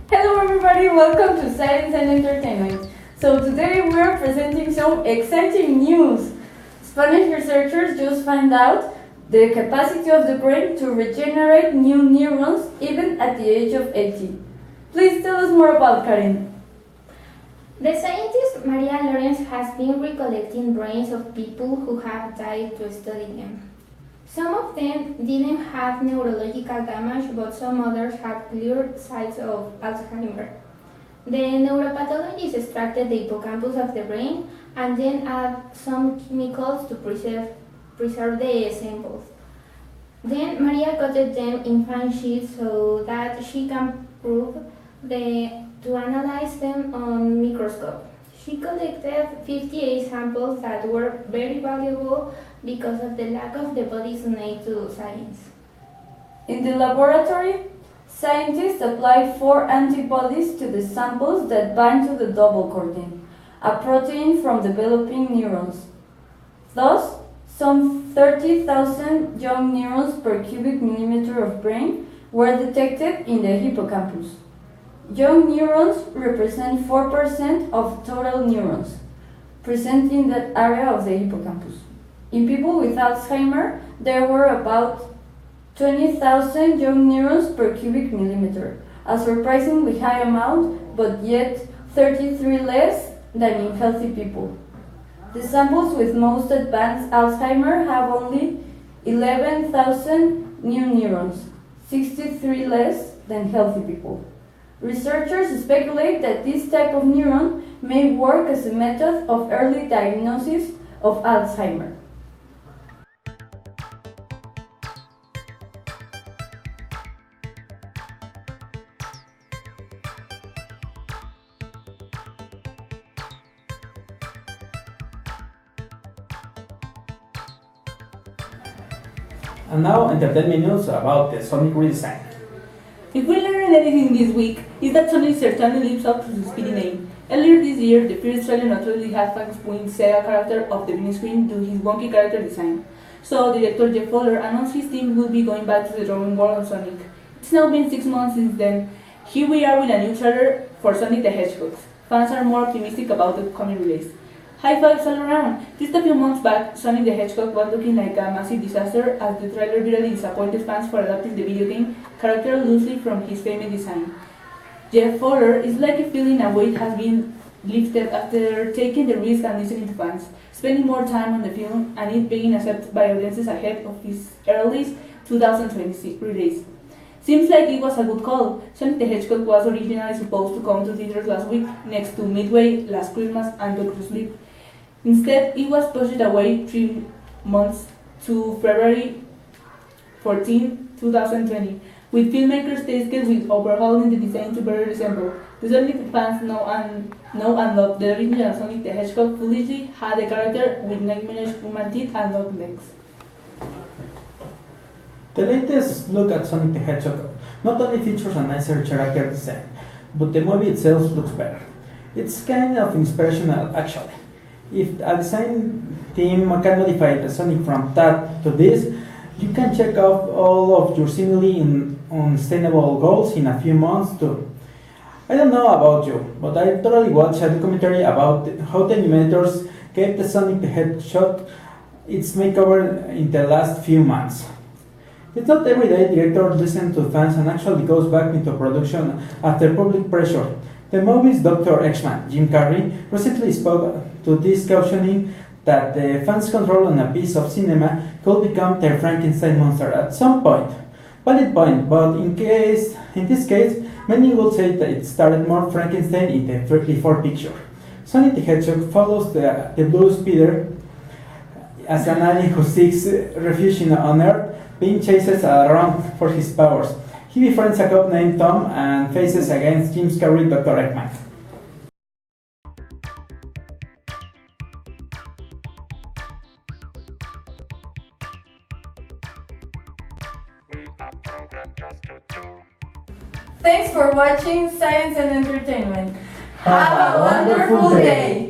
Hello everybody, welcome to Science and Entertainment. So today we are presenting some exciting news. Spanish researchers just found out the capacity of the brain to regenerate new neurons even at the age of 80. Please tell us more about Karen. The scientist Mariana has been recollecting brains of people who have died to study them. Some of them didn't have neurological damage, but some others had clear signs of Alzheimer. The neuropathologist extracted the hippocampus of the brain and then added some chemicals to preserve the samples. Then Maria coated them in fine sheets so that she can to analyze them on microscope. She collected 58 samples that were very valuable because of the lack of the body's need to science. In the laboratory, scientists applied 4 antibodies to the samples that bind to the double coordin, a protein from developing neurons. Thus, some 30,000 young neurons per cubic millimeter of brain were detected in the hippocampus. Young neurons represent 4% of total neurons present in that area of the hippocampus. In people with Alzheimer, there were about 20,000 young neurons per cubic millimeter, a surprisingly high amount, but yet 33 less than in healthy people. The samples with most advanced Alzheimer have only 11,000 new neurons, 63 less than healthy people. Researchers speculate that this type of neuron may work as a method of early diagnosis of Alzheimer. And now entertainment news about the Sonic redesign. If we learned anything this week, is that Sonic certainly lives up to his speedy name. Earlier this year, the first trailer not only had fans pulling Sega character off the mini screen due to his wonky character design. So, director Jeff Fowler announced his team will be going back to the drawing board on Sonic. It's now been 6 months since then. Here we are with a new trailer for Sonic the Hedgehog. Fans are more optimistic about the coming release. High fives all around! Just a few months back, Sonic the Hedgehog was looking like a massive disaster as the trailer bitterly disappointed fans for adapting the video game character loosely from his famous design. Jeff Fowler is likely feeling a weight has been lifted after taking the risk and listening to fans, spending more time on the film and it being accepted by audiences ahead of his early 2026 release. Seems like it was a good call. Sonic the Hedgehog was originally supposed to come to theaters last week next to Midway, Last Christmas and Doctor Sleep. Instead, it was pushed away 3 months to February 14, 2020, with filmmakers tasked with overhauling the design to better resemble. The Sonic fans know and love the original Sonic the Hedgehog foolishly had a character with nightmarish human teeth and long legs. The latest look at Sonic the Hedgehog not only features a nicer character design, but the movie itself looks better. It's kind of inspirational actually. If a design team can modify the Sonic from that to this, you can check off all of your seemingly unsustainable goals in a few months too. I don't know about you, but I totally watched a documentary about how the animators gave the Sonic the Hedgehog its makeover in the last few months. It's not every day director listens to fans and actually goes back into production after public pressure. The movie's Dr. X-Man, Jim Carrey, recently spoke to this cautioning that the fans' control on a piece of cinema could become their Frankenstein monster at some point. Valid point, but in this case, many would say that it started more Frankenstein in the before picture. Sonic the Hedgehog follows the Blue Speeder as an alien who seeks refuge on Earth, being chased around for his powers. He befriends a cop named Tom and faces against Jim Carrey, Dr. Eggman. Thanks for watching Science and Entertainment. Have a wonderful day!